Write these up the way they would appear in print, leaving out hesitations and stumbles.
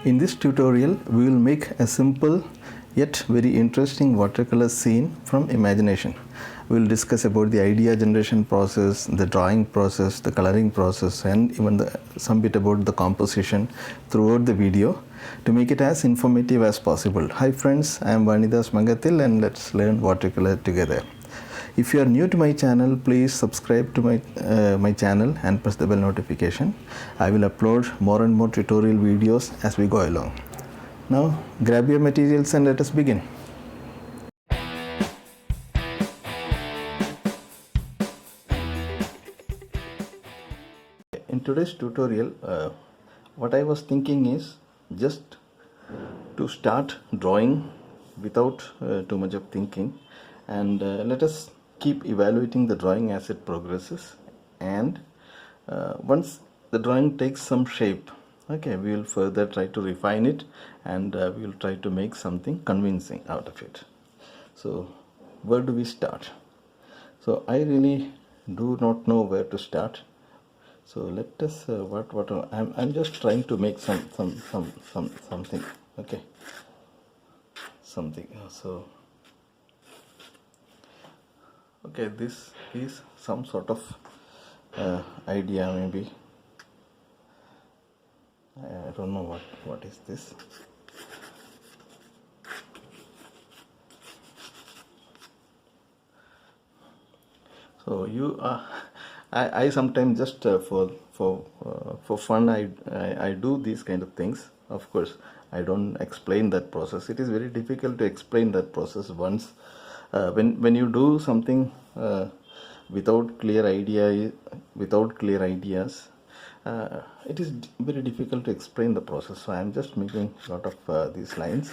In this tutorial, we will make a simple yet very interesting watercolor scene from imagination. We will discuss about the idea generation process, the drawing process, the coloring process, and even some bit about the composition throughout the video to make it as informative as possible. Hi friends, I am Vanidas Mangathil and let's learn watercolor together. If you are new to my channel, please subscribe to my channel and press the bell notification. I will upload more and more tutorial videos as we go along. Now grab your materials and let us begin. In today's tutorial, what I was thinking is just to start drawing without too much of thinking, and let us keep evaluating the drawing as it progresses, and once the drawing takes some shape, okay, we will further try to refine it, and we will try to make something convincing out of it. So where do we start? So I really do not know where to start. So let us I'm just trying to make something, okay, something. So okay, this is some sort of idea, maybe. I don't know what is this. So you I sometimes just for fun I do these kind of things. Of course, I don't explain that process. It is very difficult to explain that process once. When you do something without clear ideas, it is very difficult to explain the process. So I am just making a lot of these lines.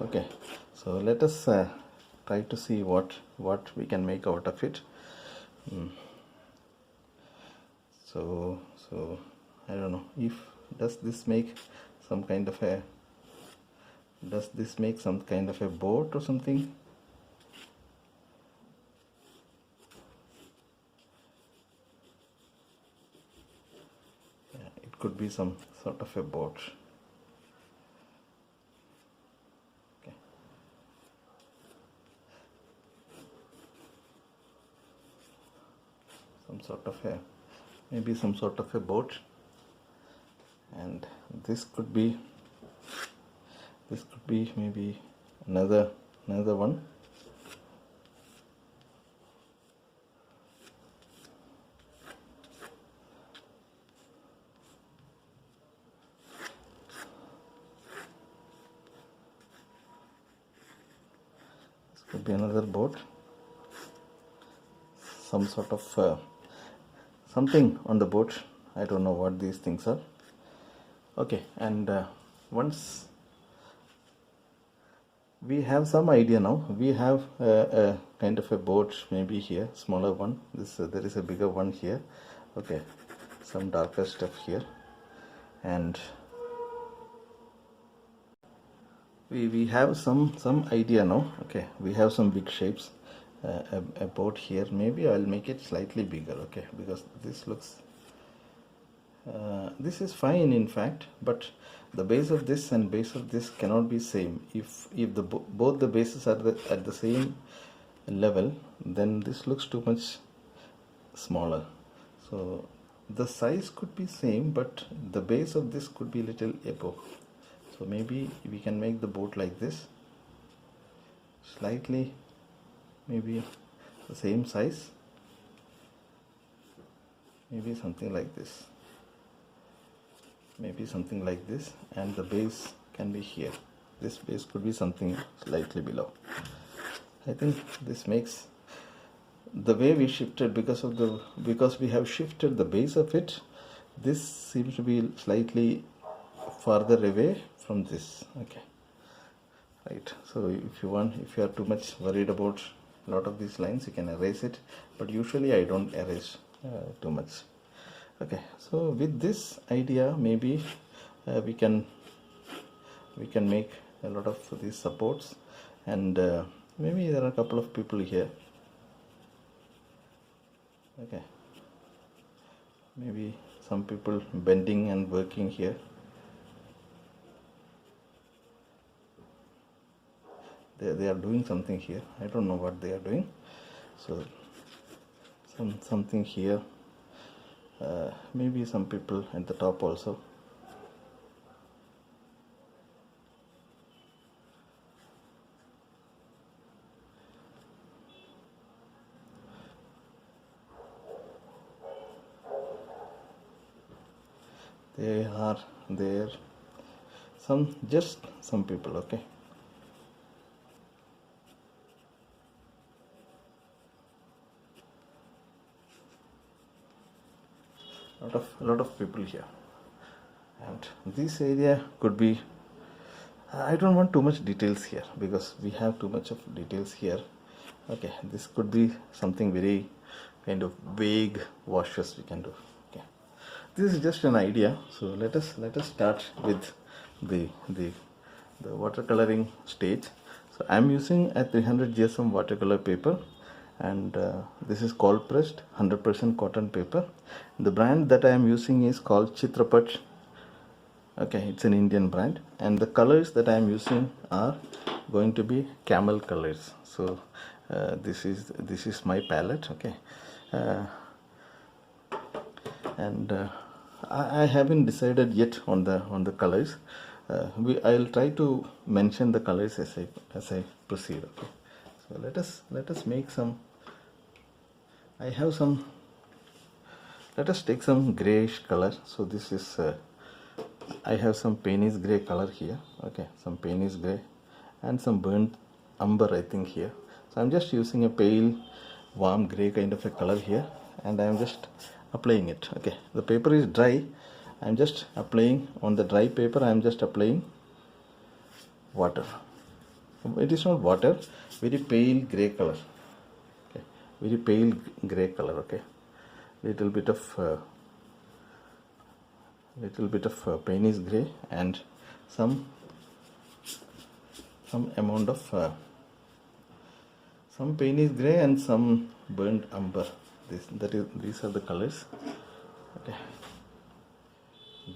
Okay, so let us try to see what we can make out of it. So I don't know if does this make some kind of a boat or something. It could be some sort of a boat. Okay. Maybe some sort of a boat, and this could be maybe another one. Could be another boat, some sort of something on the boat. I don't know what these things are. Okay, and once we have some idea, now we have a kind of a boat, maybe here, smaller one. There is a bigger one here. Okay, some darker stuff here, and we have some idea now. Okay, we have some big shapes. A boat here. Maybe I'll make it slightly bigger, okay, because this looks this is fine in fact, but the base of this and base of this cannot be same. If both the bases are at the same level, then this looks too much smaller. So the size could be same, but the base of this could be little above. So maybe we can make the boat like this, slightly, maybe the same size, maybe something like this, and the base can be here. This base could be something slightly below. I think this makes the way we shifted, because we have shifted the base of it. This seems to be slightly farther away from this. Okay, right. So if you are too much worried about a lot of these lines, you can erase it, but usually I don't erase too much. Okay, so with this idea, maybe we can make a lot of these supports, and maybe there are a couple of people here. Okay, maybe some people bending and working here. they are doing something here. I don't know what they are doing. So something here, maybe some people at the top also. They are there, just some people, okay. Lot of people here, and this area could be, I don't want too much details here because we have too much of details here. Okay, this could be something very kind of vague washes we can do. Okay, this is just an idea. So let us start with the watercoloring stage. So I'm using a 300 GSM watercolor paper, and this is cold pressed 100% cotton paper. The brand that I am using is called Chitrapat. Okay, it's an Indian brand, and the colors that I am using are going to be Camel colors. So this is my palette. Okay, and I haven't decided yet on the colors. I'll try to mention the colors as I proceed. Okay, so let us make some. I have some. Let us take some grayish color. So this is. I have some Paynes gray color here. Okay, some Paynes gray and some burnt umber, I think, here. So I'm just using a pale warm gray kind of a color here, and I'm just applying it. Okay, the paper is dry. I'm just applying on the dry paper. I'm just applying water. It is not water, very pale gray color. Okay, very pale gray color. Okay, little bit of Paynes gray and some amount of some Paynes gray and some burnt umber. These are the colors. Okay,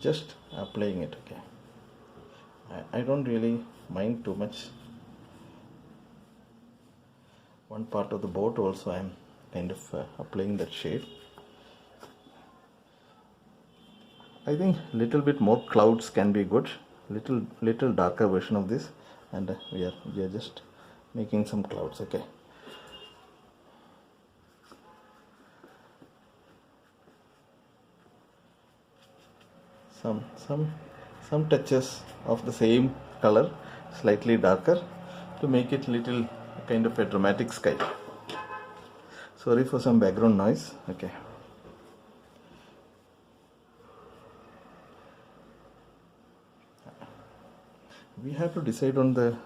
just applying it. Okay, I don't really mind too much. One part of the boat also I'm kind of applying that shade. I think little bit more clouds can be good. Little darker version of this, and we are just making some clouds. Okay. Some touches of the same color, slightly darker, to make it little kind of a dramatic sky. Sorry for some background noise. Okay. We have to decide on the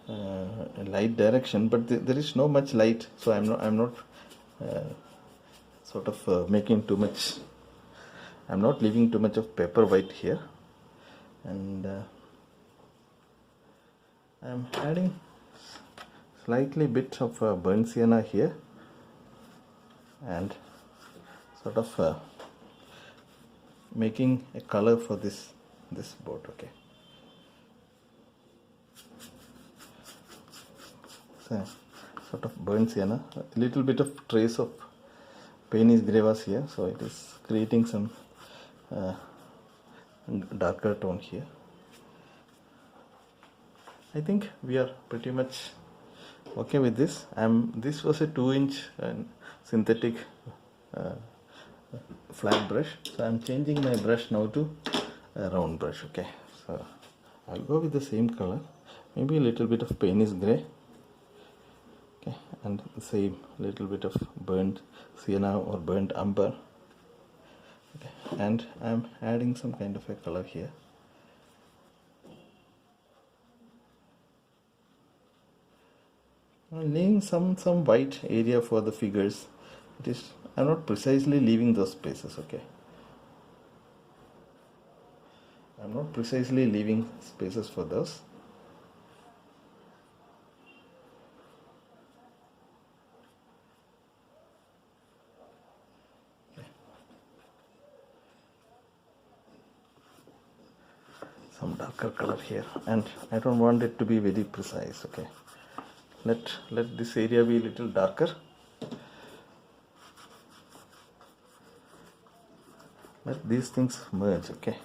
light direction, but there is no much light, so I'm not sort of making too much. I'm not leaving too much of paper white here, and I'm adding slightly bit of burnt sienna here, and sort of making a color for this boat. Okay. So, sort of burnt sienna, a little bit of trace of Paynes gray was here, so it is creating some darker tone here. I think we are pretty much okay with this. This was a 2-inch synthetic flat brush, so I'm changing my brush now to a round brush. Okay, so I'll go with the same color, maybe a little bit of Paynes gray. Okay, and the same little bit of burnt sienna or burnt umber. Okay, and I'm adding some kind of a color here. I'm leaving some white area for the figures. I'm not precisely leaving those spaces. Okay, I'm not precisely leaving spaces for those. Some darker color here, and I don't want it to be very precise. Okay, let this area be a little darker. Let these things merge. Okay.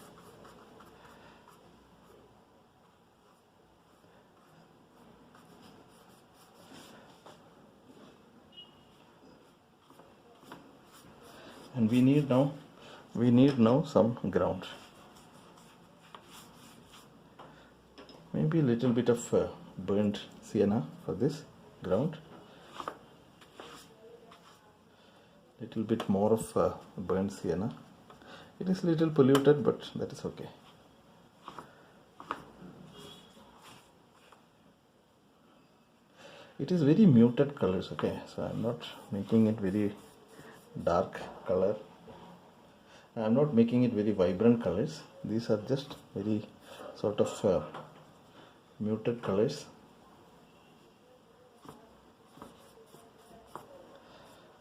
And we need now some ground. Maybe a little bit of burnt sienna for this ground. Little bit more of burnt sienna. It is little polluted, but that is okay. It is very muted colors. Okay, so I'm not making it very dark color. I'm not making it very vibrant colors. These are just very sort of muted colors.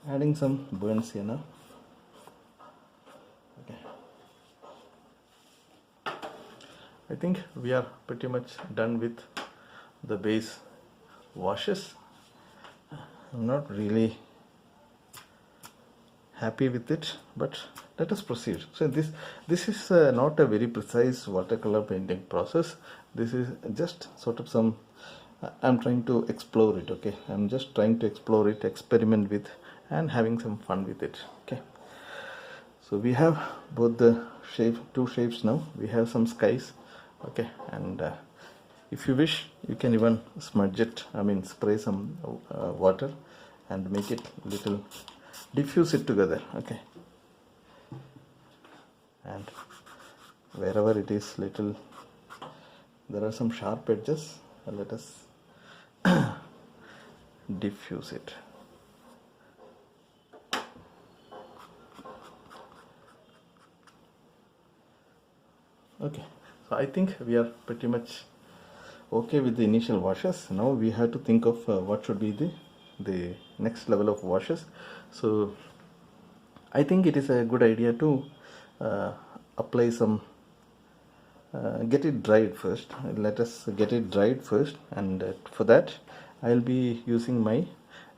Adding some burnt sienna. Okay. I think we are pretty much done with the base washes. I'm not really happy with it, but let us proceed. So this is not a very precise watercolor painting process. This is just sort of some I'm trying to explore it. Okay, I'm just trying to explore it, experiment with, and having some fun with it. Okay, so we have both the two shapes now. We have some skies. Okay, and if you wish, you can even smudge it, spray some water and make it little, diffuse it together. Okay, and wherever it is little, there are some sharp edges, let us diffuse it. Okay, so I think we are pretty much okay with the initial washes. Now we have to think of what should be the next level of washes. So I think it is a good idea to apply some get it dried first. Let us get it dried first, and for that I'll be using my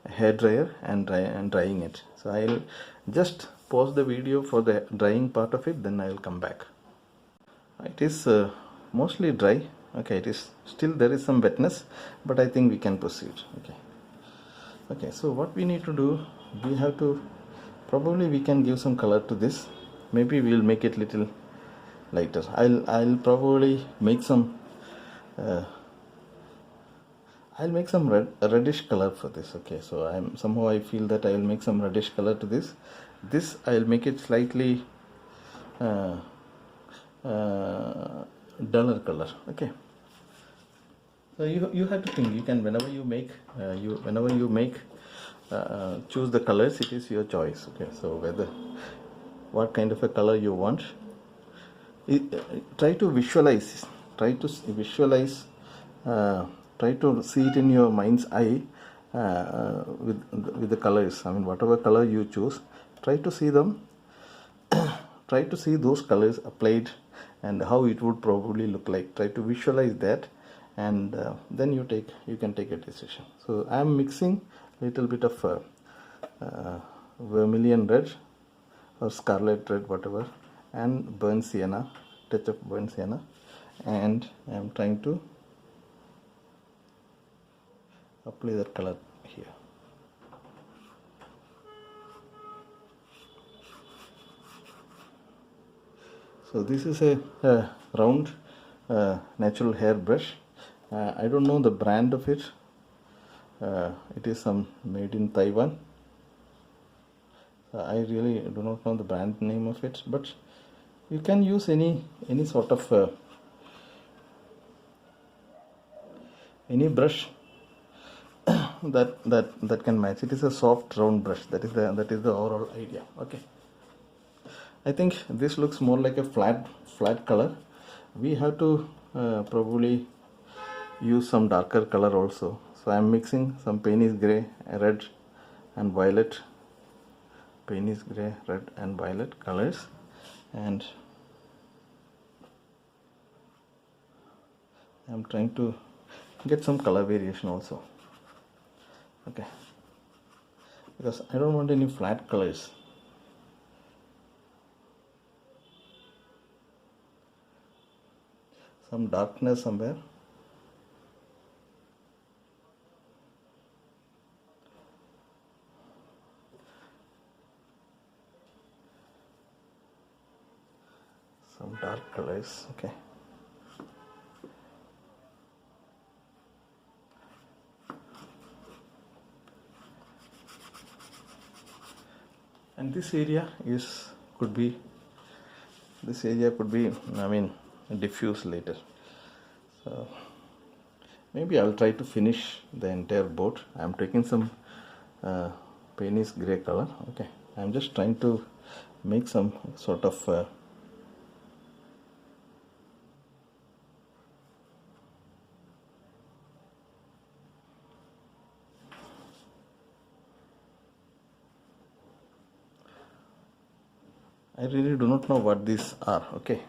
hair dryer and drying it. So I'll just pause the video for the drying part of it, then I'll come back. It is mostly dry. Okay, it is still, there is some wetness, but I think we can proceed. Okay, so what we need to do, we have to, probably we can give some color to this. Maybe we'll make it little lighter. I'll probably make some I'll make some reddish color for this. Okay, so I feel that I will make some reddish color to this. I'll make it slightly duller color. Okay, so you have to think. You can, whenever you make choose the colors, it is your choice. Okay, so what kind of a color you want, try to visualize, try to see it in your mind's eye with the colors. Whatever color you choose, try to see them try to see those colors applied and how it would probably look like. Try to visualize that, and then you can take a decision. So I am mixing a little bit of vermilion red or scarlet red, whatever, and burnt sienna, touch of burnt sienna, and I am trying to apply that color here. So this is a round natural hair brush. I don't know the brand of it. It is some made in Taiwan. I really do not know the brand name of it, but you can use any sort of any brush that can match. It is a soft round brush. That is the overall idea. Okay, I think this looks more like a flat color. We have to probably use some darker color also. So I am mixing some Paynes gray, red and violet, Paynes gray, red and violet colors, and I am trying to get some color variation also. Okay, because I don't want any flat colors. Some darkness somewhere. Some dark colors. Okay. And this area could be I mean, diffuse later. So maybe I'll try to finish the entire boat. I'm taking some Paynes gray color. Okay, I'm just trying to make some sort of I really do not know what these are. Okay,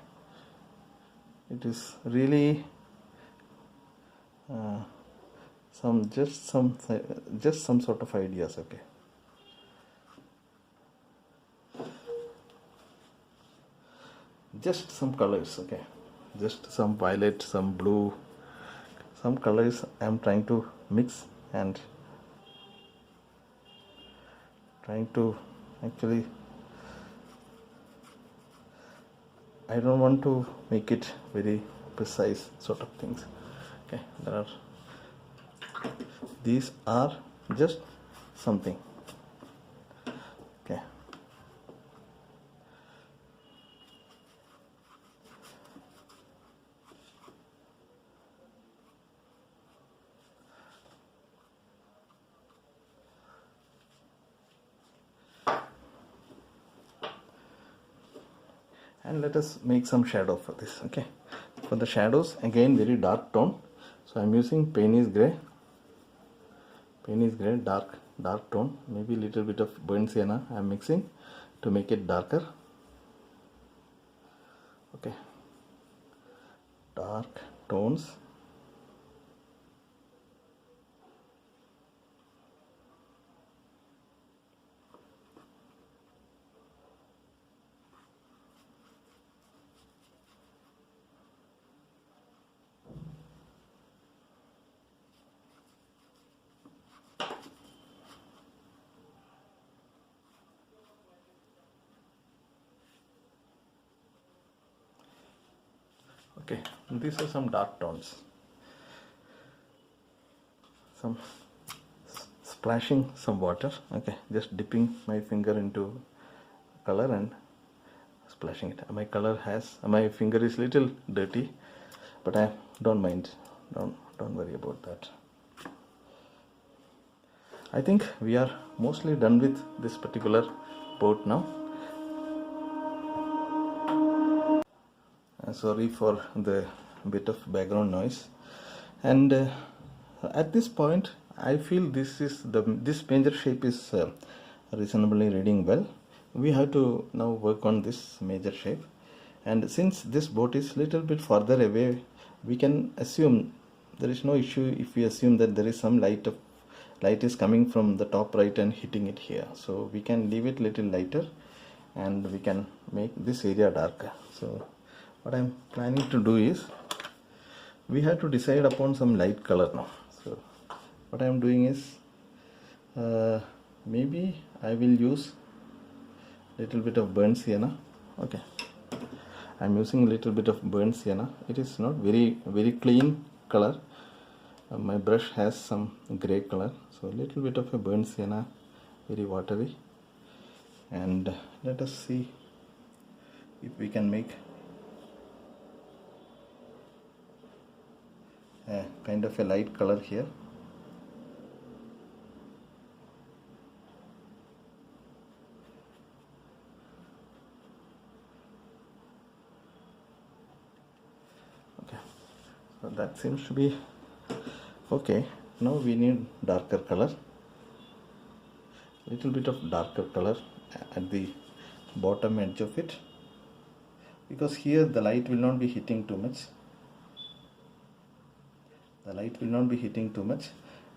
it is really just some sort of ideas. Okay, just some colors. Okay, just some violet, some blue, some colors I am trying to mix and trying to actually, I don't want to make it very precise sort of things. Okay, these are just something. Okay, and let us make some shadow for this. Okay, for the shadows, again very dark tone, so I'm using Paynes gray, dark tone, maybe little bit of burnt sienna I'm mixing to make it darker. Okay, dark tones. Okay, these are some dark tones, some splashing some water. Okay, just dipping my finger into color and splashing it. My finger is little dirty, but I don't mind. Don't worry about that. I think we are mostly done with this particular boat now. Sorry for the bit of background noise, and at this point I feel this major shape is reasonably reading well. We have to now work on this major shape, and since this boat is little bit further away, we can assume there is no issue if we assume that there is some light is coming from the top right and hitting it here. So we can leave it little lighter and we can make this area darker. So what I'm planning to do is, we have to decide upon some light color now. So what I'm doing is, maybe I will use little bit of burnt sienna. Okay, I'm using a little bit of burnt sienna. It is not very clean color. My brush has some gray color, so a little bit of a burnt sienna, very watery. And let us see if we can make a kind of a light color here. Okay, so that seems to be okay. Now we need darker color, little bit of darker color at the bottom edge of it, because here the light will not be hitting too much.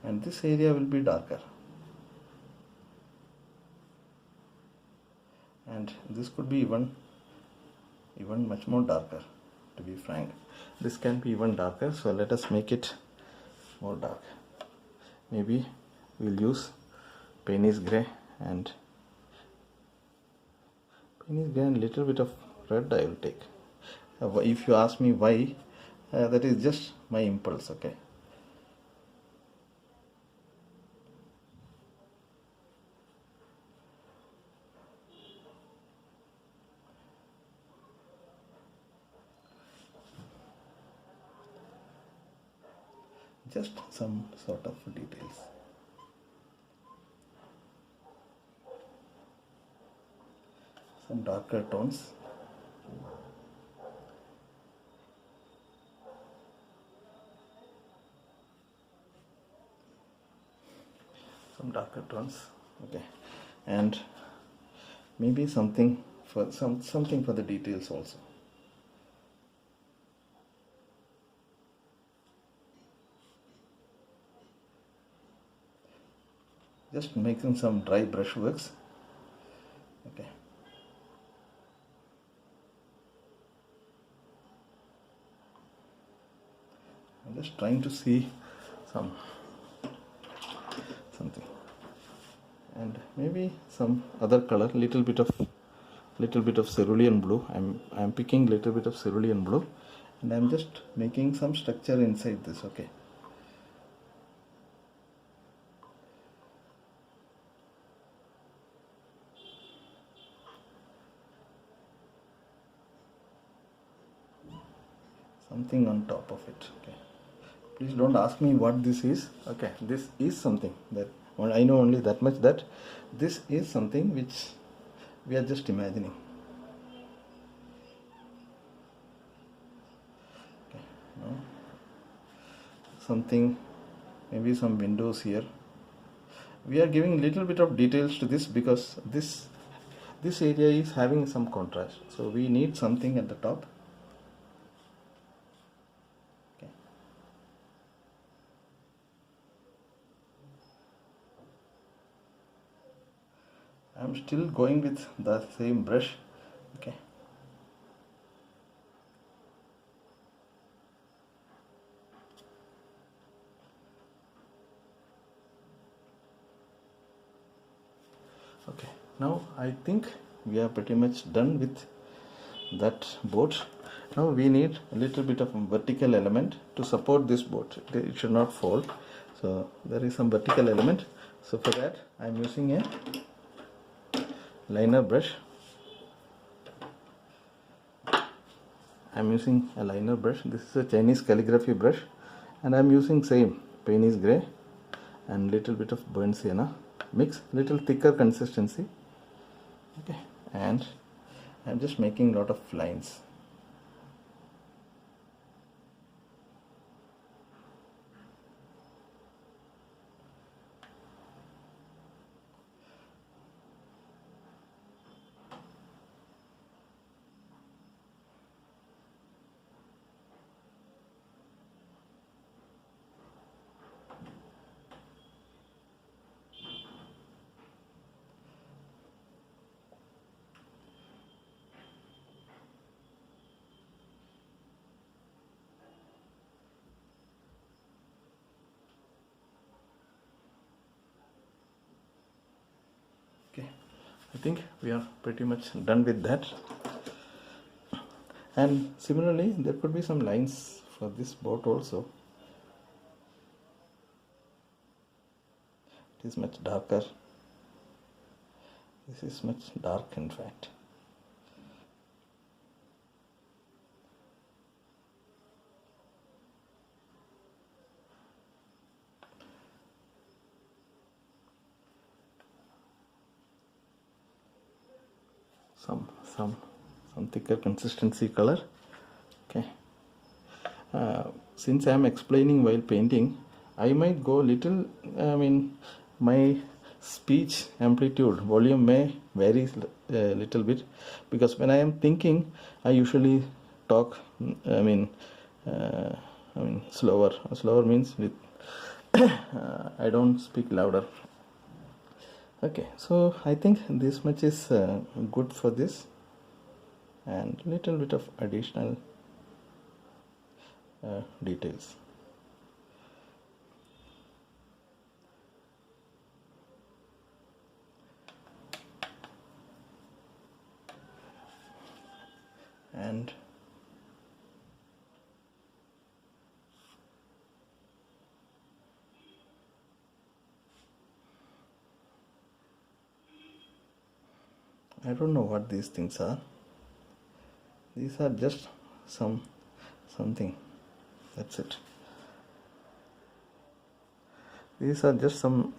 and this area will be darker, and this could be even much more darker. To be frank, this can be even darker, so let us make it more dark. Maybe we'll use Paynes grey and little bit of red I will take. If you ask me why, that is just my impulse, okay. Just some sort of details. Some darker tones. Some darker tones, okay, and maybe something for something for the details also. Just making some dry brushworks, okay. I'm just trying to see something, and maybe some other color, little bit of cerulean blue. I'm picking little bit of cerulean blue, and I'm just making some structure inside this, okay. Something on top of it, okay. Please don't ask me what this is, okay. This is something that I know only that much, that this is something which we are just imagining, okay. Now something, maybe some windows here. We are giving little bit of details to this because this area is having some contrast, so we need something at the top. I'm still going with the same brush, okay. Okay, now I think we are pretty much done with that boat. Now we need a little bit of a vertical element to support this boat. It should not fall, so there is some vertical element. So for that I'm using a liner brush. I'm using a liner brush. This is a Chinese calligraphy brush, and I'm using same Paynes grey and little bit of burnt sienna mix, little thicker consistency, okay. And I'm just making lot of lines. Okay, I think we are pretty much done with that. And similarly, there could be some lines for this boat also. It is much darker. This is much dark, in fact. Some thicker consistency color, okay. Since I am explaining while painting, I might go little, my speech amplitude, volume may vary a little bit, because when I am thinking, I usually talk, slower. Slower means with I don't speak louder. Okay, so I think this much is good for this, and little bit of additional details. And I don't know what these things are. These are just something. That's it. These are just some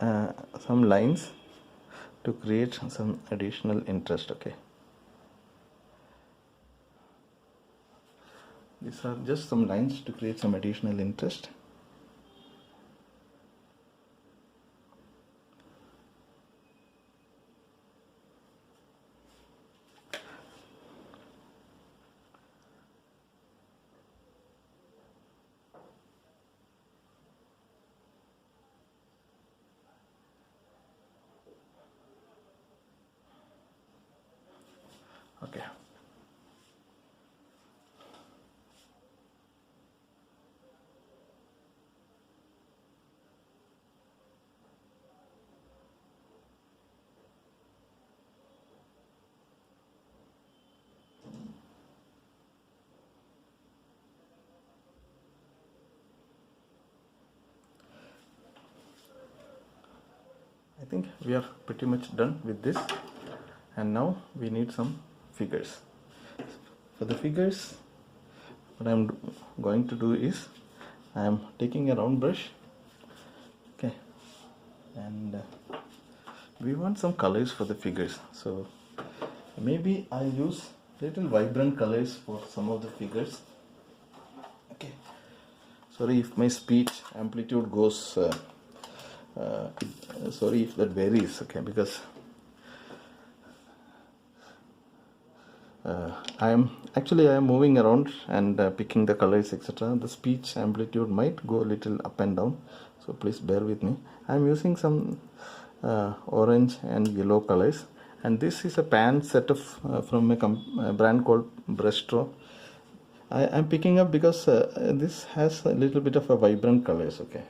lines to create some additional interest. Okay. These are just some lines to create some additional interest. Okay. I think we are pretty much done with this, and now we need some figures. For the figures, what I am going to do is I am taking a round brush, okay, and we want some colors for the figures, so maybe I use little vibrant colors for some of the figures. Okay, sorry if my speech amplitude goes sorry if that varies, okay, because I am moving around and picking the colors, etc. The speech amplitude might go a little up and down, so please bear with me. I am using some orange and yellow colors, and this is a pan set of from a brand called Brestro. I am picking up because this has a little bit of a vibrant colors. Okay,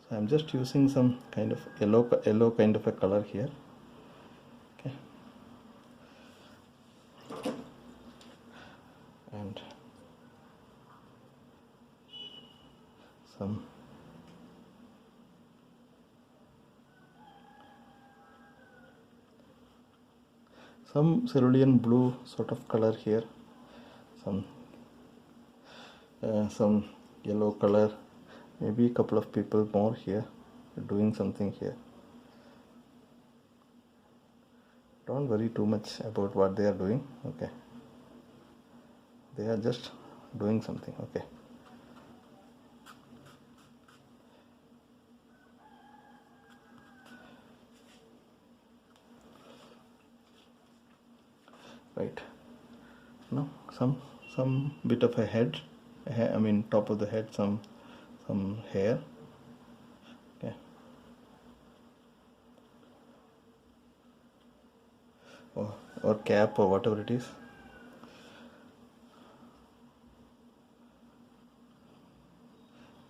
so I am just using some kind of yellow kind of a color here. Okay, and some cerulean blue sort of color here, some yellow color, maybe a couple of people more here doing something here. Don't worry too much about what they are doing. Okay, they are just doing something. Okay, right. Now some bit of a head, I mean top of the head, some hair. Okay, or cap or whatever it is.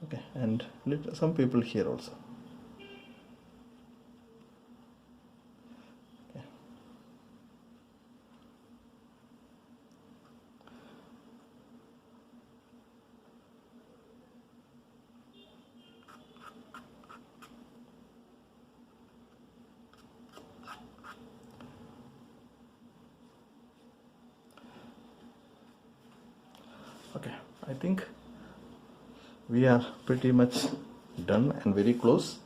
Okay, and some people here also. Okay. Okay, I think we are pretty much done and very close.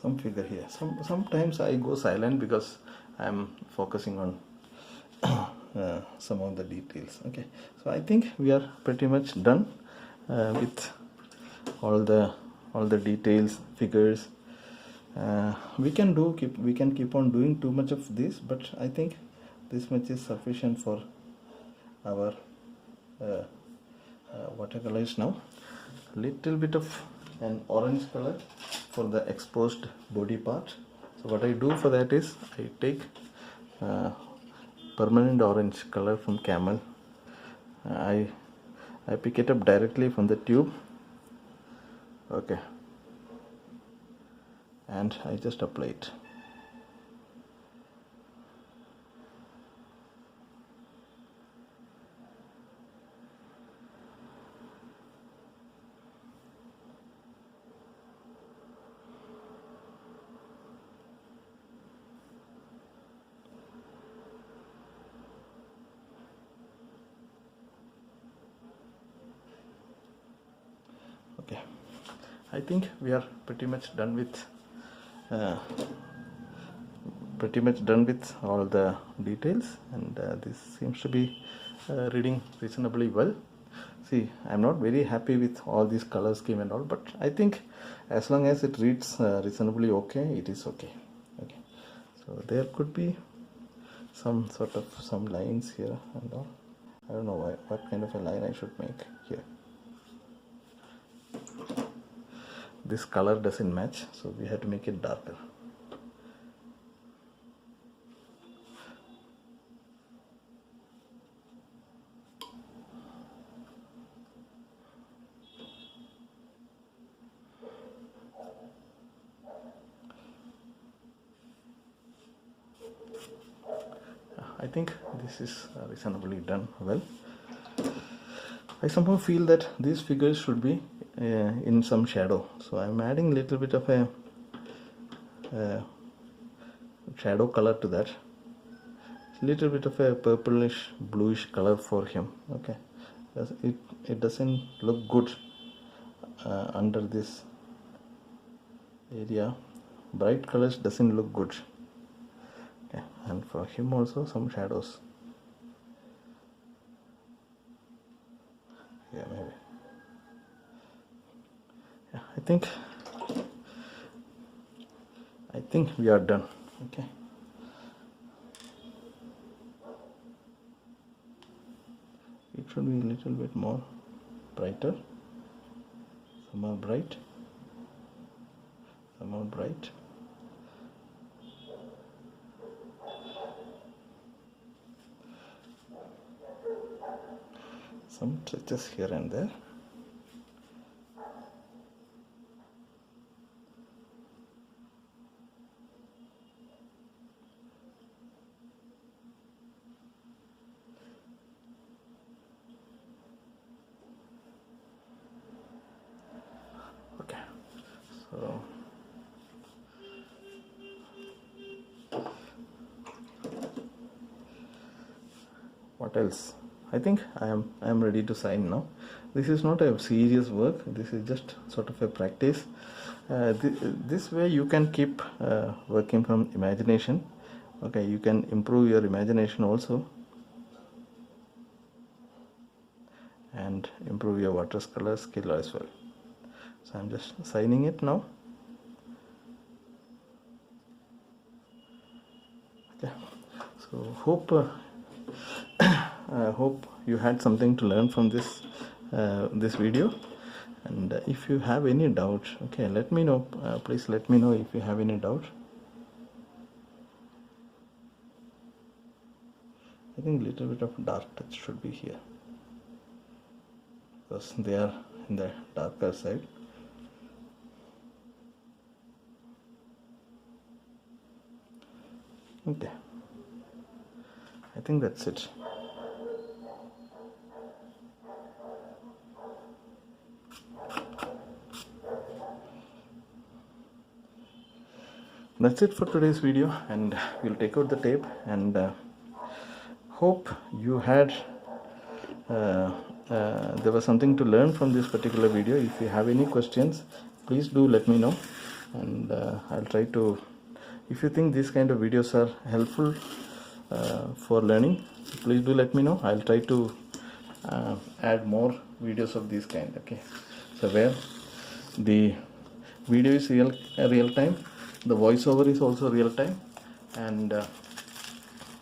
some figure here. Sometimes I go silent because I'm focusing on some of the details. Okay, so I think we are pretty much done with all the details, figures. We can keep on doing too much of this, but I think this much is sufficient for our watercolors. Now little bit of an orange color for the exposed body part. So what I do for that is I take permanent orange color from Camel. I pick it up directly from the tube. Okay, and I just apply it. Okay, I think we are pretty much done with all the details, and this seems to be reading reasonably well. See, I'm not very happy with all these color scheme and all, but I think as long as it reads reasonably okay, it is okay. Okay, so there could be some lines here and all. I don't know what kind of a line I should make here. This color doesn't match, so we have to make it darker. I think this is reasonably done well. I somehow feel that these figures should be in some shadow, so I'm adding a little bit of a shadow color to that. Little bit of a purplish bluish color for him. Okay, it doesn't look good under this area. Bright colors doesn't look good. Okay, and for him also some shadows. Yeah, maybe. Yeah, I think we are done. Okay. It should be a little bit more brighter. Some are bright. Some are bright. Some touches here and there. Okay, so what else? I think I am ready to sign now. This is not a serious work. This is just sort of a practice. This way you can keep working from imagination. Okay, you can improve your imagination also, and improve your watercolor skill as well. So I'm just signing it now. Okay, so hope you had something to learn from this video, and if you have any doubt, okay, let me know. Please let me know if you have any doubt. I think a little bit of dark touch should be here because they are in the darker side. Okay, I think that's it. That's it for today's video, and we'll take out the tape, and hope you had there was something to learn from this particular video. If you have any questions, please do let me know. and I'll try to, if you think these kind of videos are helpful for learning, please do let me know. I'll try to add more videos of this kind. Okay, so where the video is real time, the voiceover is also real time, and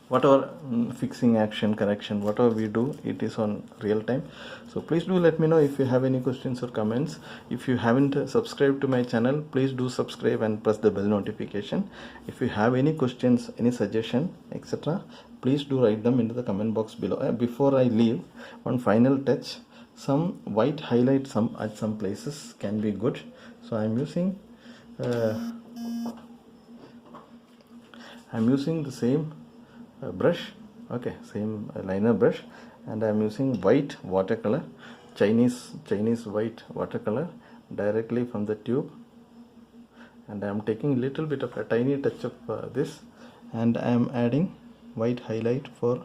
whatever fixing, action, correction, whatever we do, it is on real time. So please do let me know if you have any questions or comments. If you haven't subscribed to my channel, please do subscribe and press the bell notification. If you have any questions, any suggestion, etc., please do write them into the comment box below. Before I leave, one final touch, some white highlight at some places can be good. So I'm using the same brush, okay, same liner brush, and I'm using white watercolor, Chinese white watercolor, directly from the tube, and I'm taking a little bit of a tiny touch of this, and I'm adding white highlight for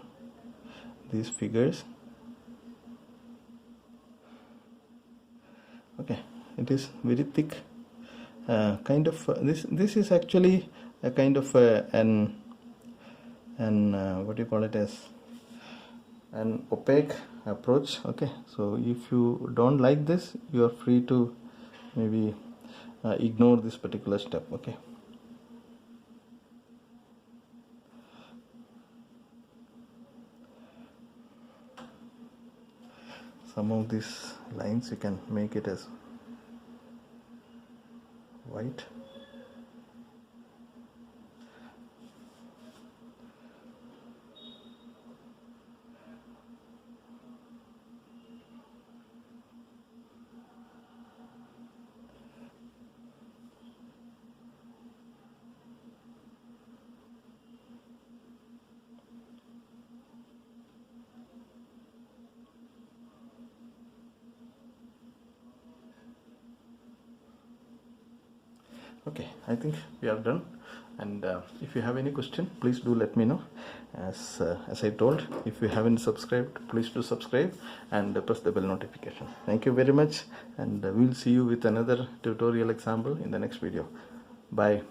these figures. Okay, it is very thick, kind of this is actually a kind of an what do you call it, as an opaque approach. Okay, so if you don't like this, you are free to maybe ignore this particular step. Okay, some of these lines you can make it as white. Okay, I think we are done, and if you have any question, please do let me know. As I told, if you haven't subscribed, please do subscribe and press the bell notification. Thank you very much, and we'll see you with another tutorial example in the next video. Bye.